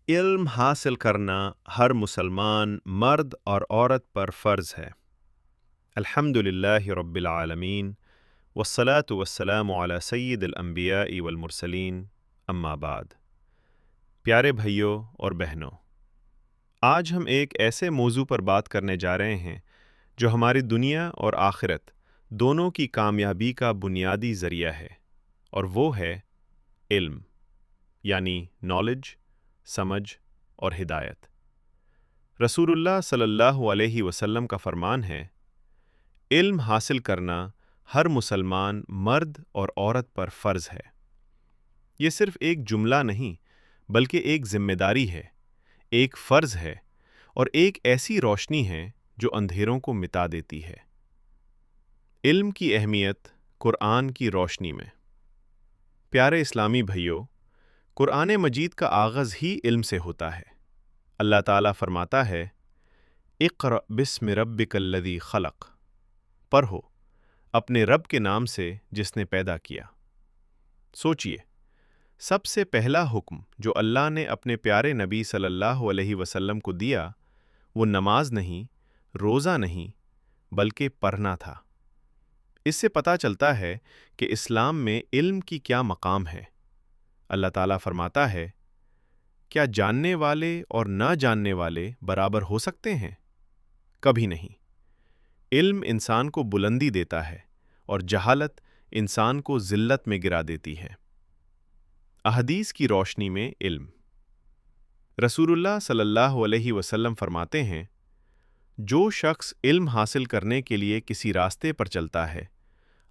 علم حاصل کرنا ہر مسلمان مرد اور عورت پر فرض ہے۔ الحمد للہ رب العالمین والصلاة والسلام علی سید الانبیاء والمرسلین، اما بعد۔ پیارے بھائیوں اور بہنوں، آج ہم ایک ایسے موضوع پر بات کرنے جا رہے ہیں جو ہماری دنیا اور آخرت دونوں کی کامیابی کا بنیادی ذریعہ ہے، اور وہ ہے علم، یعنی نالج، سمجھ اور ہدایت۔ رسول اللہ صلی اللہ علیہ وسلم کا فرمان ہے، علم حاصل کرنا ہر مسلمان مرد اور عورت پر فرض ہے۔ یہ صرف ایک جملہ نہیں بلکہ ایک ذمہ داری ہے، ایک فرض ہے، اور ایک ایسی روشنی ہے جو اندھیروں کو مٹا دیتی ہے۔ علم کی اہمیت قرآن کی روشنی میں۔ پیارے اسلامی بھائیوں، قرآن مجید کا آغاز ہی علم سے ہوتا ہے۔ اللہ تعالیٰ فرماتا ہے، اقرأ بسم ربک الذی خلق، پڑھو اپنے رب کے نام سے جس نے پیدا کیا۔ سوچئے، سب سے پہلا حکم جو اللہ نے اپنے پیارے نبی صلی اللہ علیہ وسلم کو دیا وہ نماز نہیں، روزہ نہیں، بلکہ پڑھنا تھا۔ اس سے پتہ چلتا ہے کہ اسلام میں علم کی کیا مقام ہے۔ اللہ تعالیٰ فرماتا ہے، کیا جاننے والے اور نہ جاننے والے برابر ہو سکتے ہیں؟ کبھی نہیں۔ علم انسان کو بلندی دیتا ہے اور جہالت انسان کو ذلت میں گرا دیتی ہے۔ احادیث کی روشنی میں علم۔ رسول اللہ صلی اللہ علیہ وسلم فرماتے ہیں، جو شخص علم حاصل کرنے کے لیے کسی راستے پر چلتا ہے،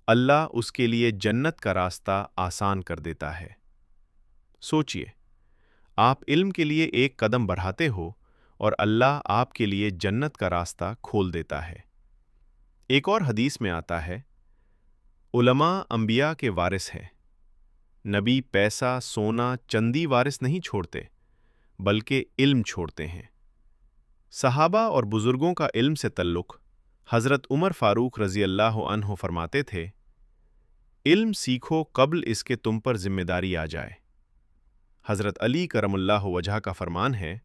اللہ اس کے لیے جنت کا راستہ آسان کر دیتا ہے۔ سوچئے، آپ علم کے لیے ایک قدم بڑھاتے ہو اور اللہ آپ کے لیے جنت کا راستہ کھول دیتا ہے۔ ایک اور حدیث میں آتا ہے، علماء انبیاء کے وارث ہیں۔ نبی پیسہ، سونا، چندی وارث نہیں چھوڑتے بلکہ علم چھوڑتے ہیں۔ صحابہ اور بزرگوں کا علم سے تعلق۔ حضرت عمر فاروق رضی اللہ عنہ فرماتے تھے، علم سیکھو قبل اس کے تم پر ذمہ داری آ جائے۔ حضرت علی کرم اللہ وجہ کا فرمان ہے،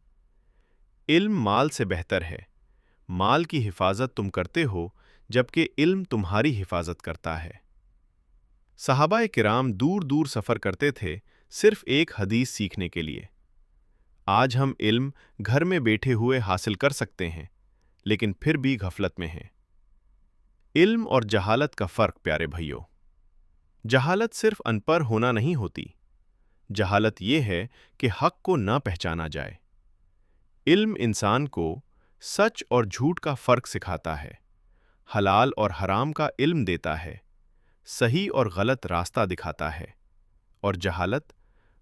علم مال سے بہتر ہے۔ مال کی حفاظت تم کرتے ہو جبکہ علم تمہاری حفاظت کرتا ہے۔ صحابہ کرام دور دور سفر کرتے تھے صرف ایک حدیث سیکھنے کے لیے۔ آج ہم علم گھر میں بیٹھے ہوئے حاصل کر سکتے ہیں، لیکن پھر بھی غفلت میں ہیں۔ علم اور جہالت کا فرق، پیارے بھائیوں۔ جہالت صرف ان پڑھ ہونا نہیں ہوتی، جہالت یہ ہے کہ حق کو نہ پہچانا جائے۔ علم انسان کو سچ اور جھوٹ کا فرق سکھاتا ہے، حلال اور حرام کا علم دیتا ہے، صحیح اور غلط راستہ دکھاتا ہے، اور جہالت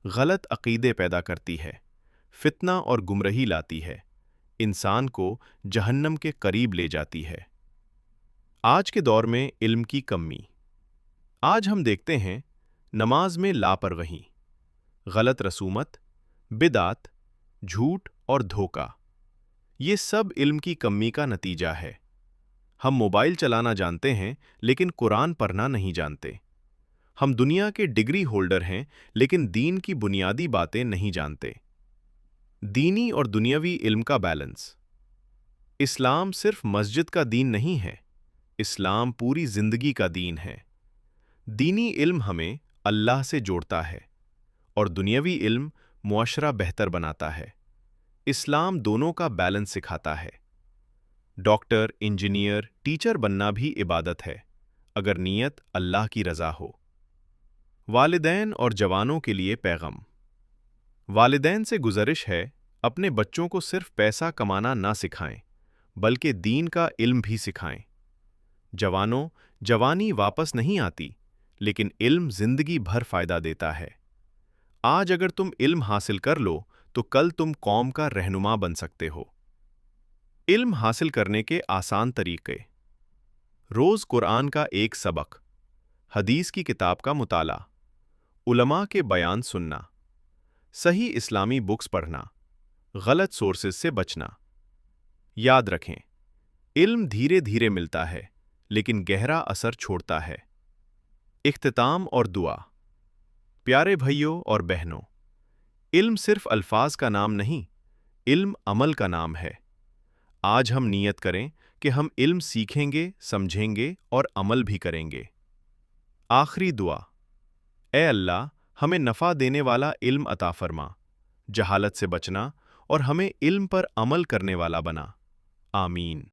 غلط عقیدے پیدا کرتی ہے، فتنہ اور گمراہی لاتی ہے، انسان کو جہنم کے قریب لے جاتی ہے۔ آج کے دور میں علم کی کمی۔ آج ہم دیکھتے ہیں نماز میں لاپرواہی، غلط رسومات، بدعت، جھوٹ اور دھوکہ۔ یہ سب علم کی کمی کا نتیجہ ہے۔ ہم موبائل چلانا جانتے ہیں لیکن قرآن پڑھنا نہیں جانتے۔ ہم دنیا کے ڈگری ہولڈر ہیں لیکن دین کی بنیادی باتیں نہیں جانتے۔ دینی اور دنیاوی علم کا بیلنس۔ اسلام صرف مسجد کا دین نہیں ہے، اسلام پوری زندگی کا دین ہے۔ دینی علم ہمیں اللہ سے جوڑتا ہے اور دنیاوی علم معاشرہ بہتر بناتا ہے۔ اسلام دونوں کا بیلنس سکھاتا ہے۔ ڈاکٹر، انجینئر، ٹیچر بننا بھی عبادت ہے، اگر نیت اللہ کی رضا ہو۔ والدین اور جوانوں کے لیے پیغام۔ والدین سے گزارش ہے، اپنے بچوں کو صرف پیسہ کمانا نہ سکھائیں بلکہ دین کا علم بھی سکھائیں۔ جوانوں، جوانی واپس نہیں آتی، لیکن علم زندگی بھر فائدہ دیتا ہے۔ آج اگر تم علم حاصل کر لو تو کل تم قوم کا رہنما بن سکتے ہو۔ علم حاصل کرنے کے آسان طریقے۔ روز قرآن کا ایک سبق، حدیث کی کتاب کا مطالعہ، علماء کے بیان سننا، صحیح اسلامی بکس پڑھنا، غلط سورسز سے بچنا۔ یاد رکھیں، علم دھیرے دھیرے ملتا ہے لیکن گہرا اثر چھوڑتا ہے۔ اختتام اور دعا۔ پیارے بھائیوں اور بہنوں، علم صرف الفاظ کا نام نہیں، علم عمل کا نام ہے۔ آج ہم نیت کریں کہ ہم علم سیکھیں گے، سمجھیں گے اور عمل بھی کریں گے۔ آخری دعا: اے اللہ، ہمیں نفع دینے والا علم عطا فرما، جہالت سے بچنا اور ہمیں علم پر عمل کرنے والا بنا۔ آمین۔